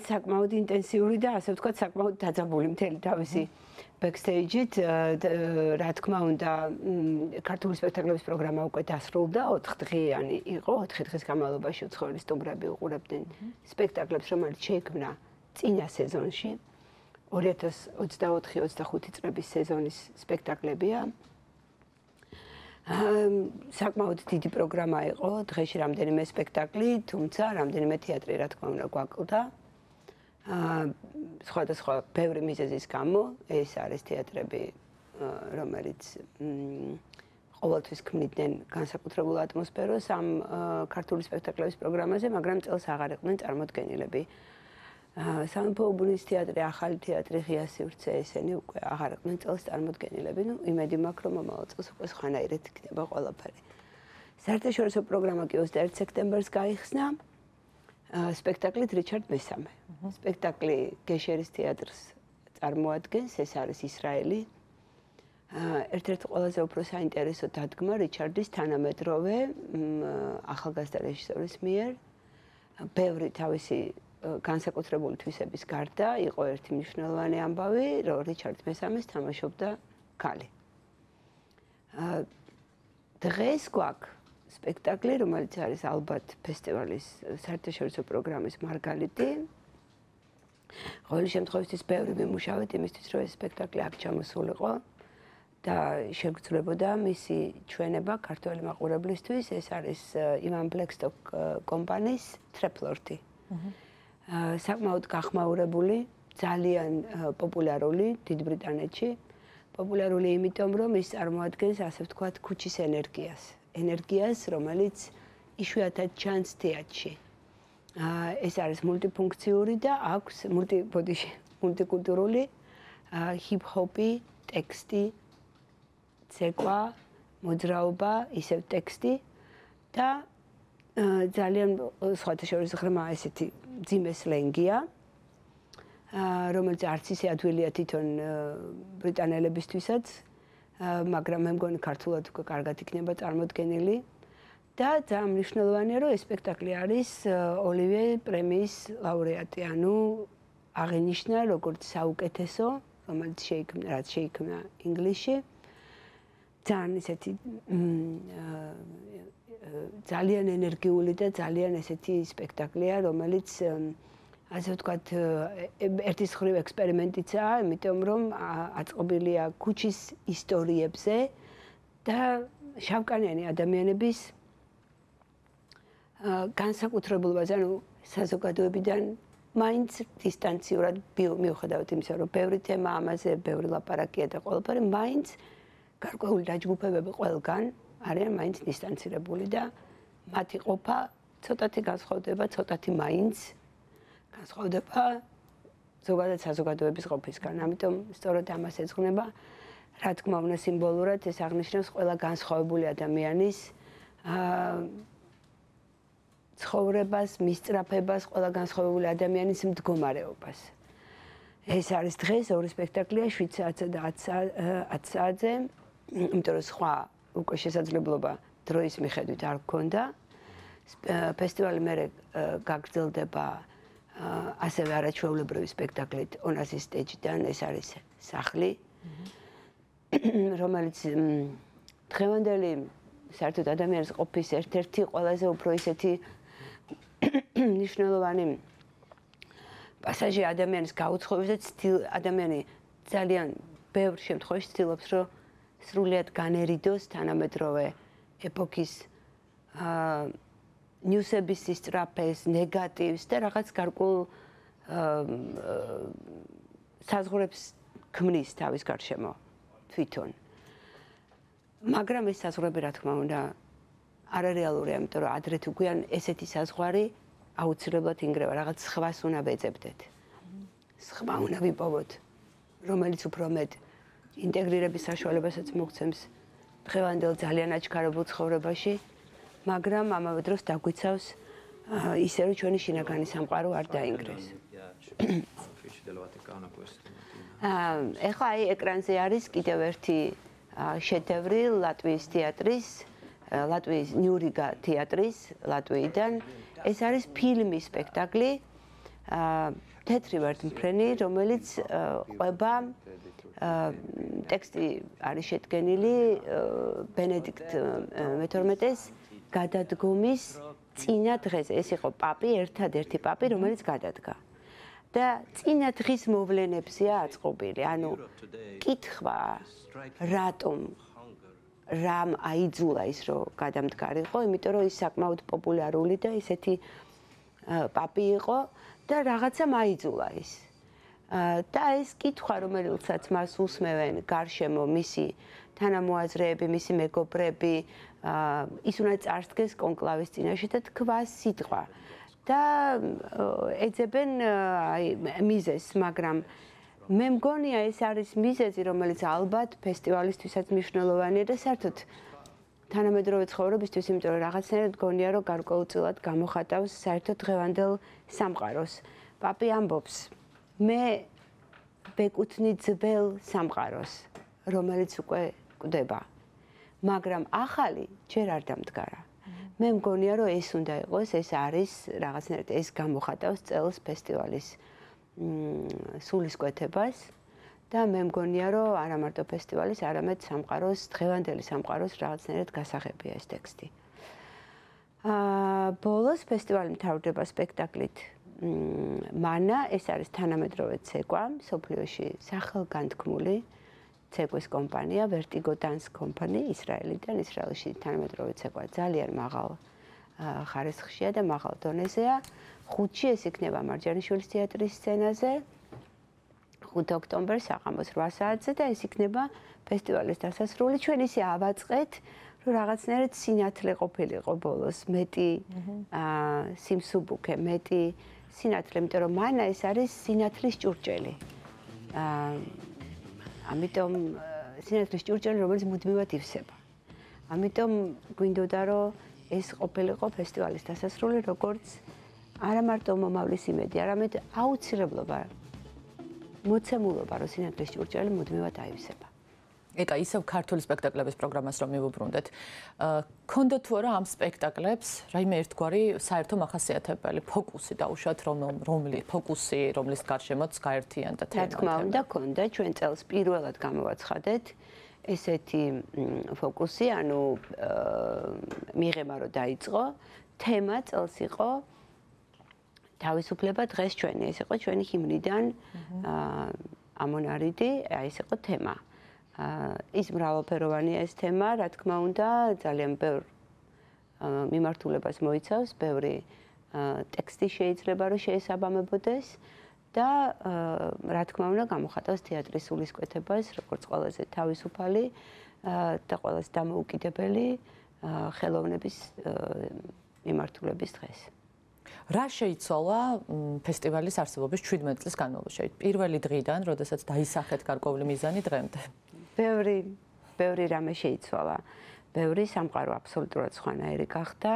საკმაოდ ინტენსიური და ასე ვთქვათ, საკმაოდ დაძაბული მთელი თავისი backstage-ით, რა თქმა უნდა, ქართული სპექტაკლების პროგრამა უკვე დასრულდა, 4 დღიანი იყო, 4 დღის განმავლობაში უცხოელი სტუმრები უყურებდნენ სპექტაკლებს, რომელიც შეიქმნა წინა სეზონში. 2024-25 წლების სეზონის სპექტაკლებია. საკმაოდ დიდი პროგრამა იყო, დღეში რამდენიმე სპექტაკლი, თუმცა რამდენიმე თეატრი რა თქმა უნდა გვაკლდა. სხვადასხვა ბევრი მიზეზის გამო ეს არის თეატრები, რომელიც ყოველთვის ქმნიდნენ განსაკუთრებულ ატმოსფეროს ამ ქართული სპექტაკლების პროგრამაზე, მაგრამ წელს აღარ იყვნენ წარმოდგენილები. სამეფო უბნის თეატრი, ახალი თეატრი, ღია სივრცე, ესენი უკვე აღარ იყვნენ წელს წარმოდგენილები. იმედი მაქვს, რომ მომავალ წელს უკვე სხვანაირად იქნება ყველაფერი. საერთაშორისო პროგრამა კი 21 სექტემბერს გაიხსნა. სპექტაკლით რიჩარდ მესამე. სპექტაკლი გეშერის თეატრს წარმოადგენს, ეს არის ისრაელი. ერთ-ერთი ყველაზე უფრო საინტერესო დადგმა რიჩარდის თანამედროვე ახალგაზრდა რეჟისორის მიერ. ბევრი თავისი განსაკუთრებული თვისების გარდა იყო ერთი მნიშვნელოვანი ამბავი, რომ რიჩარდ მესამეს თამაშობდა ქალი. დღეს გვაქვს სპექტაკლი, რომელიც არის ალბათ ფესტივალის საერთაშორისო პროგრამის მარგალიტი. ყოველი შემთხვევაში ბევრი მიმუშავეთ იმისთვის, რომ ეს სპექტაკლი აქ ჩამოსულიყო და შეგრძლებოდა მისი ჩვენება ქართველი მაყურებლისთვის. ეს არის ივან ბლეკსტოკ კომპანიის თრეფლორტი. საკმაოდ გახმაურებული, ძალიან პოპულარული დიდ ბრიტანეთში. პოპულარული იმიტომ, რომ ის წარმოადგენს, ასე ვთქვათ, ქუჩის ენერგიას, რომელიც იშვიათად ჩანს თეატრში. ეს არის მულტიფუნქციური და აქვს მულტიკულტურული ჰიპ-ჰოპი, ტექსტი, ცეკვა, მოძრაობა, ისევ ტექსტი და ძალიან სხვათა შორის ღრმა ესეთი მძიმე სლენგია, რომელიც არც ისე ადვილია თვითონ ბრიტანელებისთვისაც, მაგრამ მე მგონი ქართულად უკვე კარგად იქნება წარმოდგენილი და ძალიან მნიშვნელოვანია, რომ ეს სპექტაკლი არის ოლივიე პრემიის ლაურეატი, ანუ აღინიშნა როგორც საუკეთესო, რომელიც შეიქმნა ინგლისში. ძალიან ესეთი ძალიან ენერგიული და ძალიან ესეთი სპექტაკლია, რომელიც ასე ვთქვათ, ერთის მხრივ ექსპერიმენტიცაა, იმიტომ რომ აწყობილია ქუჩის ისტორიებზე და შავკანიანი ადამიანების განსაკუთრებულობაზე, ანუ საზოგადოებიდან მაინც დისტანციურად მიუხედავად იმისა, რომ ბევრი თემა ამაზე, ბევრი ლაპარაკია და ყველაფერი, მაინც გარკვეული დაჯგუფებები ყველგან არიან მაინც დისტანცირებული და მათი ყოფა ცოტათი განსხვავდება, ცოტათი მაინც განსხვავდება ზოგადად საზოგადოების ყოფისგან. ამიტომ სწორედ ამას ეძღვნება, რა თქმა უნდა, სიმბოლურად ეს აღნიშნავს ყველა განსხვავებული ადამიანის ცხოვრებას, მისწრაფებას, ყველა განსხვავებული ადამიანის მდგომარეობას. ეს არის დღეს ორი სპექტაკლია 7 საათსა და 10 საათზე, იმიტომ რომ სხვა უკვე შესაძლებლობა დროის მიხედვით არ გქონდა. ფესტივალი მერე გაგრძელდება ასევე არაჩვეულებრივი სპექტაკლით ონასის სტეჯიდან, ეს არის სახლი, რომელიც დღევანდელი საერთოდ ადამიანის ყოფის ერთ-ერთი ყველაზე უფრო ისეთი მნიშვნელოვანი პასაჟი ადამიანის გაუცხოებისა, ადამიანი ძალიან ბევრ შემთხვევაში ცდილობს, რომ სრულიად განერიდოს თანამედროვე ეპოქის ნიუსების სისწრაფეს, ნეგატივს და რაღაც გარკვეულ საზღვრებს ქმნის თავის გარშემო თვითონ. მაგრამ ეს საზღვრები, რა თქმა უნდა, არარეალურია, იმიტომ რომ ადრე თუ გვიან ესეთი საზღვარი აუცილებლად ინგრევა, რაღაც სხვას უნდა ვეძებდეთ. სხვა უნდა ვიპოვოთ, რომელიც უფრო მეტ ინტეგრირების საშუალებასაც მოგცემს დღევანდელ ძალიან აჩქარებულ ცხოვრებაში, მაგრამ ამავე დროს დაგვიცავს ისე, რომ ჩვენი შინაგანი სამყარო არ დაინგრეს. ეხლა აი ეკრანზე არის კიდევ ერთი შედევრი ლატვიის თეატრის, ლატვიის ნიურიგა თეატრის ლატვიიდან. ეს არის ფილმი სპექტაკლი, თეთრი ვარდმფრენი, რომელიც ყვება ტექსტი არის შედგენილი ბენედიქტ მე-12-ის გადადგომის წინა დღეზე. ეს იყო პაპი, ერთადერთი პაპი, რომელიც გადადგა. და წინა დღის მოვლენებზეა აწყობილი. ანუ კითხვა, რატომ რამ აიძულა ის რომ გადამდგარიყო, იმიტომ რომ ის საკმაოდ პოპულარული და ისეთი პაპი იყო და რაღაცა მაიძულა ის. და ეს კითხვა, რომელსაც მას უსმევენ გარშემო მისი თანამოაზრეები, მისი მეგობრები, ის უნდა წარსდგეს კონკლავის წინაშე და თქვა სიტყვა. და ეძებენ მიზეზს, მაგრამ მე მგონია ეს არის მიზეზი, რომელიც ალბათ ფესტივალისთვისაც მნიშვნელოვანია და საერთოდ თანამედროვე ცხოვრებისთვის, იმიტომ რომ რაღაცნაირად მგონია, რომ გარკვეულწილად გამოხატავს საერთოდ დღევანდელ სამყაროს. პაპი ამბობს, მე ვეკუთვნი ძველ სამყაროს, რომელიც უკვე კვდება, მაგრამ ახალი ჯერ არ დამდგარა. მე მგონია, რომ ეს უნდა იყოს, ეს არის რაღაცნაირად ეს გამოხატავს წელს ფესტივალის სულისკვეთებას და მე მგონია, რომ არა მარტო ფესტივალის, არამედ სამყაროს, დღევანდელი სამყაროს რაღაცნაირად გასაღებია ეს ტექსტი. ბოლოს ფესტივალი მთავრდება სპექტაკლით მანა, ეს არის თანამედროვე ცეკვა, მსოფლიოში სახელგანთქმული ცეკვის კომპანია, Vertigo Dance Company, ისრაელიდან, ისრაელში თანამედროვე ცეკვა ძალიან მაღალ ხარისხშია და მაღალ დონეზეა. 5-ში ეს იქნება მარჯანიშვილის თეატრის სცენაზე, 5 ოქტომბერს საღამოს 8 საათზე და ეს იქნება ფესტივალის დასასრული. ჩვენ ისე ავაწყეთ, რომ რაღაცნაირად სინათლე ყოფილიყო ბოლოს, მეტი სიმსუბუქე, მეტი სინათლე, იმიტომ რომ მანა ეს არის სინათლის ჭურჭელი. ამიტომ სინათლის ჭურჭელი, რომელიც მუდმივად ივსება. ამიტომ გვინდოდა, რომ ეს ყოფილიყო ფესტივალის დასასრული, როგორც არა მარტო მომავლის იმედი, არამედ აუცილებლობა, მოცემულობა, რომ სინათლის ჭურჭელი მუდმივად აივსება. ეკა, ისევ ქართული სპექტაკლების პროგრამას რომ მივუბრუნდეთ. გქონდა თუ არა ამ სპექტაკლებს რაიმე ერთგვარი საერთო მახასიათებელი ფოკუსი დაუშვათ, ფოკუსი, რომლის გარშემოც გაერთიანდა თემა? რა თქმა უნდა, გქონდა. ჩვენ წელს პირველად გამოვაცხადეთ ესეთი ფოკუსი, ანუ მიღება რომ დაიწყო, თემა წელს იყო თავისუფლება დღეს ჩვენი, ეს იყო ჩვენი ჰიმნიდან ამონარიდი, ეს იყო თემა. ის მრავალფეროვანია ეს თემა, რა თქმა უნდა, ძალიან ბევრ მიმართულებას მოიცავს, ბევრი ტექსტი შეიძლება რომ შეესაბამებოდეს და რა თქმა უნდა, გამოხატავს თეატრის სულისკვეთებას, როგორც ყველაზე თავისუფალი და ყველაზე დამოუკიდებელი ხელოვნების მიმართულების დღეს. რა შეიცვალა ფესტივალის არსებობის 17 წლის განმავლობაში? პირველი დღიდან, როდესაც დაისახეთ გარკვეული მიზანი დღემდე? ბევრი რამე შეიცვალა. ბევრი სამყარო აბსოლუტურად სხვანაირი გახდა.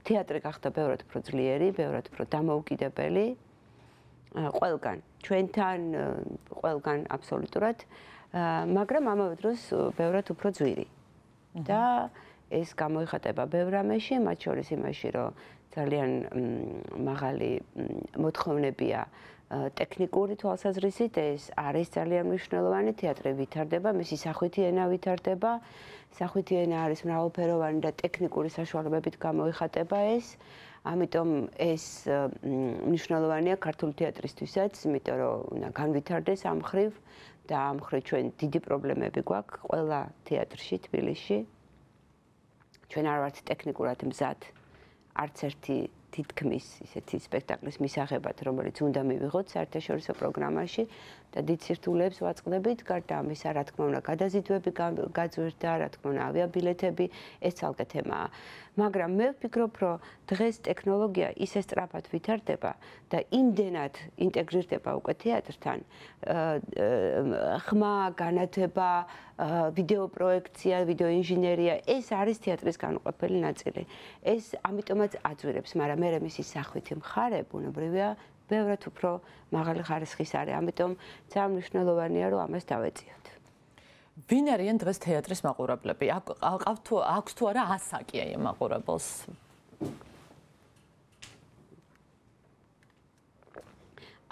თეატრი გახდა ბევრად უფრო ძლიერი, ბევრად უფრო დამოუკიდებელი. ყველგან, ჩვენთან, ყველგან აბსოლუტურად, მაგრამ ამავე დროს ბევრად უფრო ძვირი. და ეს გამოიხატება ბევრ რამეში, მათ შორის იმაში, რომ ძალიან მაღალი მოთხოვნებია ტექნიკური თვალსაზრისით, ეს არის ძალიან მნიშვნელოვანი, თეატრი ვითარდება, მისი სახვითი ენა ვითარდება, სახვითი ენა არის მრავალფეროვანი და ტექნიკური საშუალებებით გამოიხატება ეს, ამიტომ ეს მნიშვნელოვანია ქართული თეატრისთვისაც, იმიტომ რომ უნდა განვითარდეს ამ მხრივ და ამ მხრივ ჩვენ დიდი პრობლემები გვაქვს ყველა თეატრში თბილისში. ჩვენ არ ვართ ტექნიკურად მზად არც ერთი თითქმის ისეთი სპექტაკლის მისაღებად, რომელიც უნდა მივიღოთ საერთაშორისო პროგრამაში და დიდ სირთულეებს ვაწყდებით. გარდა ამისა, რა თქმა უნდა, გადაზიდვები გაძვირდა, რა თქმა უნდა, ავიაბილეთები, ეს ცალკე თემაა. მაგრამ მე ვფიქრობ, რომ დღეს ტექნოლოგია ისე სწრაფად ვითარდება და იმდენად ინტეგრირდება უკვე თეატრთან, ხმა, განათება, ვიდეო პროექცია, ვიდეო ინჟინერია, ეს არის თეატრის განუყოფელი ნაწილი. ეს ამიტომაც აძვირებს, მაგრამ მე მისი სახვითი მხარე ბუნებრივია ბევრად უფრო მაღალი ხარისხის არის. ამიტომ ძალიან მნიშვნელოვანია, რომ ამას დავეწიოთ. ვინ არიან დღეს თეატრის მაყურებლები? აქვს თუ არა ასაკი ამ მაყურებელს?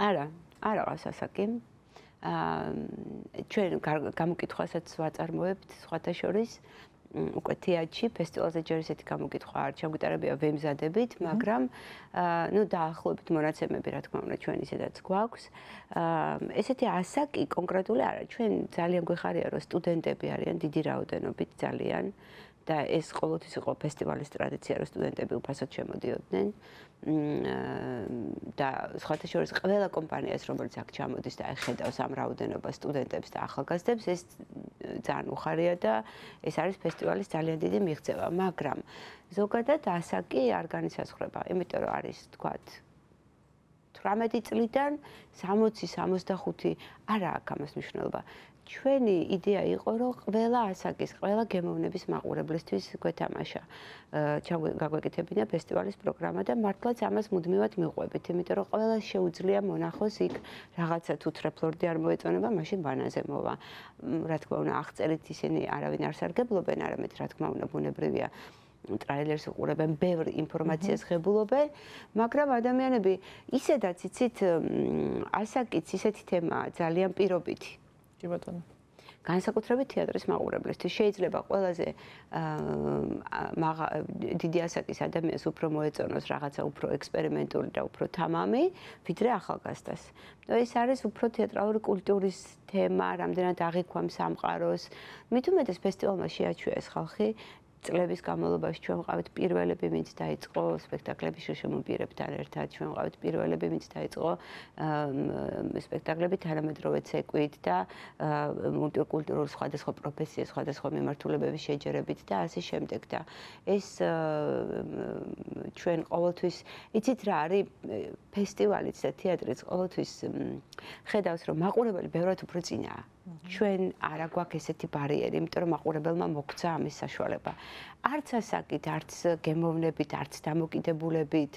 არა ყავს ასაკი. ჩვენ გამოკითხვასაც ვაწარმოებთ სხვათა შორის. უკვე თეატრში ფესტივალზე ჯერ ისეთი გამოკითხვა არ ჩაგვიტარებია ვემზადებით, მაგრამ დაახლოებით მონაცემები რა თქმა უნდა ჩვენ ისედაც გვაქვს. ესეთი ასაკი კონკრეტული არა, ჩვენ ძალიან გვეხარია რომ სტუდენტები არიან დიდი რაოდენობით ძალიან და ეს ყოველთვის იყო ფესტივალის ტრადიცია რომ სტუდენტები უფასოდ შემოდიოდნენ. და სხვათა შორის ყველა კომპანიას რომელიც აქ ჩამოდის და ხედავს ამ რაოდენობას სტუდენტებს და ახალგაზრდებს ეს ძალიან უხარია და ეს არის ფესტივალის ძალიან დიდი მიღწევა, მაგრამ ზოგადად ასაკი არ განისაზღვრება, იმიტომ რომ არის თქვათ 18 წლიდან 60-65 არა აქვს ამას მნიშვნელობა. ჩვენი იდეა იყო რომ ყველა ასაკის, ყველა გემოვნების მაყურებლისთვის გვეთამაშა. გაგვეკეთებინა ფესტივალის პროგრამა და მართლაც ამას მუდმივად მიყვებით, იმიტომ რომ ყველას შეუძლია მონახოს იქ რაღაცა თუ თრეფლორდი არ მოეწონება, მაშინ ბანაზე მოვა. რა თქმა უნდა, აღწერით ისინი არავინ არ სარგებლობენ, არამედ რა თქმა უნდა, ბუნებრივია. ტრეილერს უყურებენ, ბევრი ინფორმაციას ღებულობენ, მაგრამ ადამიანები ისედაც იცით, ასაკიც ისეთი თემაა ძალიან პირობითი. კი ბატონო. განსაკუთრებით თეატრის მაყურებლისთვის შეიძლება ყველაზე დიდი ასაკის ადამიანს უფრო მოეწონოს რაღაცა უფრო ექსპერიმენტული და უფრო თამამი, ვიდრე ახალგაზრდას. ეს არის უფრო თეატრალური კულტურის თემა, რამდენად აღიქვამ სამყაროს. მით უმეტეს ფესტივალმა შეაჩვია ეს ხალხი. წლების განმავლობაში ჩვენ ვყავით პირველები, ვინც დაიწყო სპექტაკლების შემომპირებთან ერთად, ჩვენ ვყავით პირველები, ვინც დაიწყო სპექტაკლები თანამედროვე ცეკვით და მულტიკულტურულ სხვადასხვა პროფესიას, სხვადასხვა მიმართულებების შეჯერებით და ასე შემდეგ და ეს ჩვენ ყოველთვის იცით რა არის ფესტივალიც და თეატრიც ყოველთვის ხედავს რომ მაყურებელი ბევრად უფრო წინაა. ჩვენ არა გვაქვს ესეთი ბარიერი, იმიტომ რომ მაყურებელმა მოგცა ამის საშუალება. არც ასაკით, არც გემოვნებით, არც დამოკიდებულებით,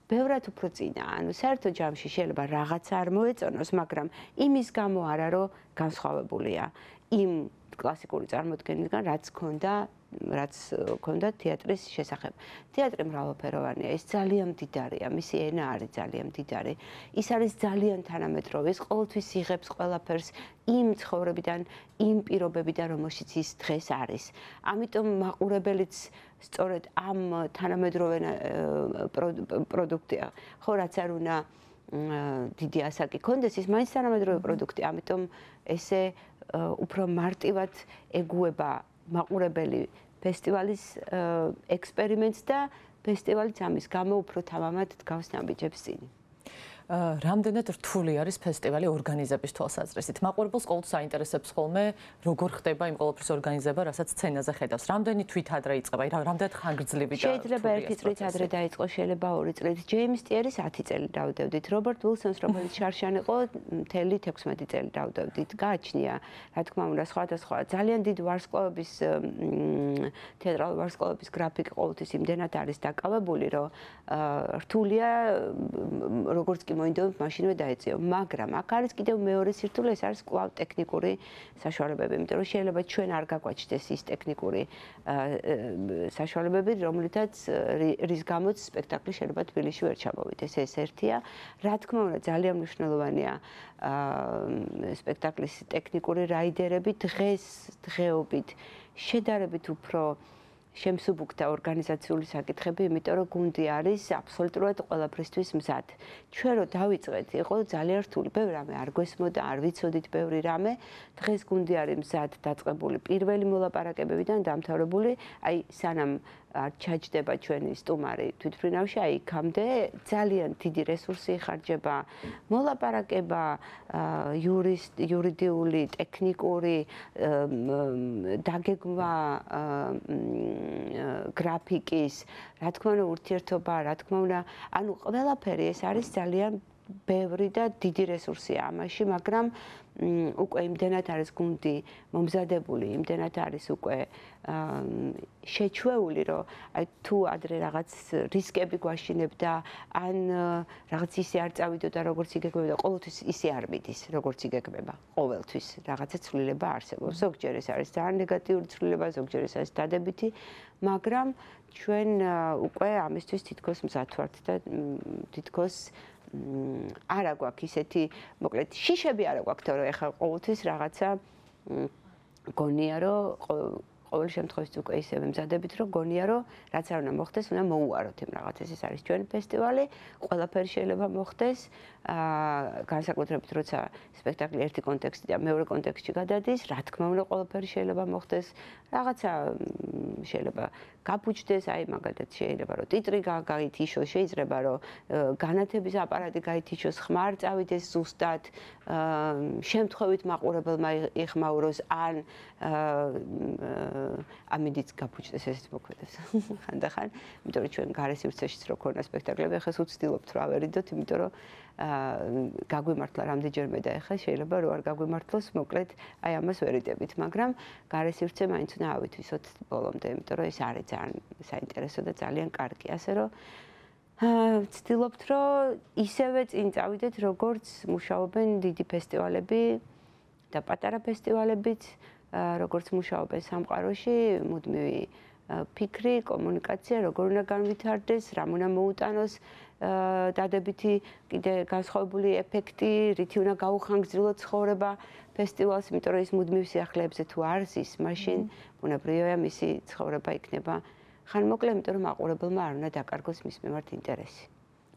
ბევრად უფრო წინაა. ანუ საერთო ჯამში შეიძლება რაღაცა არ მოეწონოს, მაგრამ იმის გამო არა, რომ განსხვავებულია იმ კლასიკური წარმოდგენისგან, რაც ქონდა თეატრის შესახებ. თეატრი მრავალფეროვანია, ეს ძალიან მდიდარია, მისი ენა არის ძალიან მდიდარი. ის არის ძალიან თანამედროვე, ის ყოველთვის იღებს ყველაფერს იმ ცხოვრებიდან, იმ პირობებიდან, რომელშიც ის დღეს არის. ამიტომ მაყურებელიც სწორედ ამ თანამედროვე პროდუქტია, ხო რაც არ უნდა დიდი ასაკი ქონდეს, ის მაინც თანამედროვე პროდუქტი, ამიტომ ესე უფრო მარტივად ეგუება მაყურებელი ფესტივალის ექსპერიმენტს და ფესტივალიც ამის გამო უფრო თამამად დგავს ნაბიჯებს წინ. რამდენად რთული არის ფესტივალი ორგანიზების თვალსაზრისით? მაყურებელს ყოველთვის აინტერესებს ხოლმე, როგორ ხდება იმ ყოველფრის ორგანიზება, რასაც სცენაზე ხედავს. რამდენი თვით ადრე იწყება, რამდენად ხანგრძლივი და შეიძლება 1 წლით ადრე დაიწყო, შეიძლება 2 წლით. ჯეიმს ტიერის 10 წელი დავდევდით. რობერტ ვილსონს, რომელიც შარშან იყო, მთელი 16 წელი დავდევდით. გააჩნია, რა თქმა უნდა, სხვადასხვა ძალიან დიდ ვარსკვლავების თეატრალური ვარსკვლავების გრაფიკი ყოველთვის იმდენად არის დაკავებული, რომ რთულია როგორც კი მოინდომებ მაშინვე დაეწიო, მაგრამ აქ არის კიდევ მეორე სირთულე, ეს არის კვლავ ტექნიკური საშუალებები, იმიტომ რომ შეიძლება ჩვენ არ გაგვაჩნდეს ის ტექნიკური საშუალებები, რომლითაც რის გამოც სპექტაკლი შეიძლება თბილისში ვერ ჩამოვიდეს. ეს ერთია. რა თქმა უნდა, ძალიან მნიშვნელოვანია სპექტაკლის ტექნიკური რაიდერები დღეობით შედარებით უფრო შემსუბუქდა ორგანიზაციული საკითხები, იმიტომ რომ გუნდი არის აბსოლუტურად ყველაფრისთვის მზად. ჩვენ რო დავიწყეთ, იყო ძალიან რთული, ბევრი რამე არ გვესმოდა, არ ვიცოდით ბევრი რამე. დღეს გუნდი არის მზად დაწყებული პირველი მოლაპარაკებებიდან დამთავრებული, აი სანამ არ ჩაჯდება ჩვენი სტუმარი თვითმფრინავში, აი იქამდე ძალიან დიდი რესურსი იხარჯება, მოლაპარაკება, იურიდიული, ტექნიკური, დაგეგმვა გრაფიკის, რა თქმა უნდა, ურთიერთობა, რა თქმა უნდა, ანუ ყველაფერი ეს არის ძალიან ბევრი და დიდი რესურსია ამაში, მაგრამ უკვე იმდენად არის გუნდი მომზადებული, იმდენად არის უკვე შეჩვეული, რომ აი თუ ადრე რაღაც რისკები გვაშინებდა, ან რაღაც ისე არ წავიდოდა, როგორც იგეგმებოდა, ყოველთვის ისე არ მიდის, როგორც იგეგმება. ყოველთვის რაღაცა ცვლილება არსებობს. ზოგჯერ ეს არის ძალიან ნეგატიური ცვლილება, ზოგჯერ ეს არის დადებითი, მაგრამ ჩვენ უკვე ამისთვის თითქოს მზად ვართ და თითქოს არა გვაქვს ისეთი, მოკლედ, შიშები არა გვაქვს, თორე ეხლა ყოველთვის რაღაცა გონია, რომ ყოველ შემთხვევაში უკვე ისევე მზადებით, რომ გონია, რომ რაც არ უნდა მოხდეს, უნდა მოუაროთ იმ რაღაცას. ეს არის ჩვენი ფესტივალი, ყველაფერი შეიძლება მოხდეს. განსაკუთრებით, როცა სპექტაკლი ერთი კონტექსტიდან მეორე კონტექსტში გადადის, რა თქმა უნდა, ყველაფერი შეიძლება მოხდეს. რაღაცა შეიძლება გაფუჭდეს, აი მაგალითად შეიძლება რომ ტიტრი გაითიშოს, შეიძლება რომ განათების აპარატი გაითიშოს, ხმარ წავიდეს ზუსტად, შემთხვევით მაყურებელმა იხმაუროს ან ამინდიც გაფუჭდეს ესეც მოქმედებს. ხანდახან, იმიტომ რომ ჩვენ გარესივრცეშიც რო ქონა სპექტაკლები, ახლა ვცდილობთ რა ვერიდოთ, იმიტომ რომ გაგვიმართლა რამდენჯერმე და ახლა შეიძლება რომ არ გაგვიმართლოს, მოკლედ აი ამას ვერიდებით, მაგრამ გარესივრცე მაინც უნდა ავითვისოთ ბოლომდე, იმიტომ რომ ეს არის ძალიან საინტერესო და ძალიან კარგი, ასე რომ ვცდილობთ რომ ისევე წინ წავიდეთ, როგორც მუშაობენ დიდი ფესტივალები და პატარა ფესტივალებიც, როგორც მუშაობენ სამყაროში, მუდმივი ფიქრი, კომუნიკაცია, როგორ უნდა განვითარდეს, რამ უნდა მოუტანოს დადებითი კიდე განსხვავებული ეფექტი, რითი უნდა გაუხანგრძლივოს ცხოვრება ფესტივალს, იმიტომ რომ ის მუდმივ სიახლეებზე თუ არ ზის, მაშინ ბუნებრივია მისი ცხოვრება იქნება ხანმოკლე, იმიტომ რომ მაყურებელმა არ უნდა დაკარგოს მის მიმართ ინტერესი.